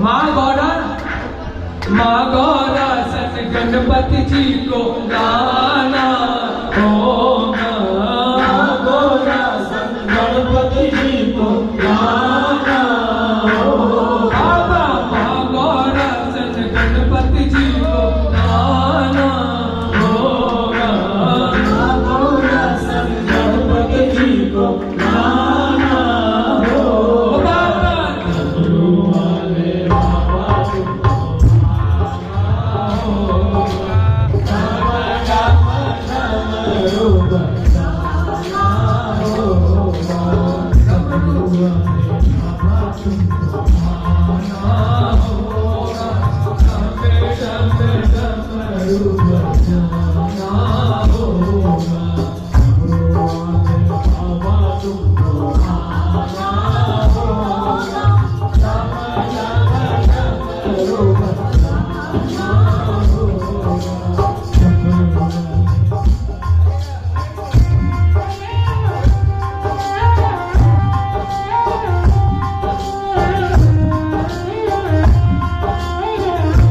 माँ गौरा सन गणपति जी को लाना होगा। माँ गौरा सन गणपति जी को लाना होगा। बाबा माँ गौरा सन गणपति जी को लाना होगा। माँ गौरा सन गणपति जी को लाना होगा। डमरू वाले बाबा तुमको डमरू बजाना होगा। डमरू वाले बाबा तुमको आना होगा। डमरू बजाना होगा। डमरू वाले बाबा तुमको आना होगा। डमरू बजाना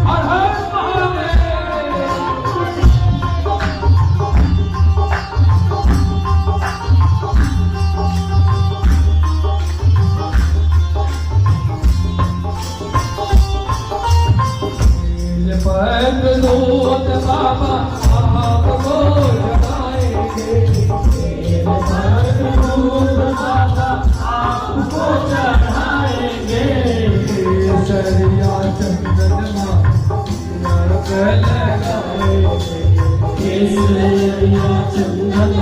हर हर महादेव। दूत बाबा आपको चढ़ाएंगे। दूत बाबा आपको चढ़ाएंगे। केसरिया चंदन लगाएंगे। केसरिया चंदन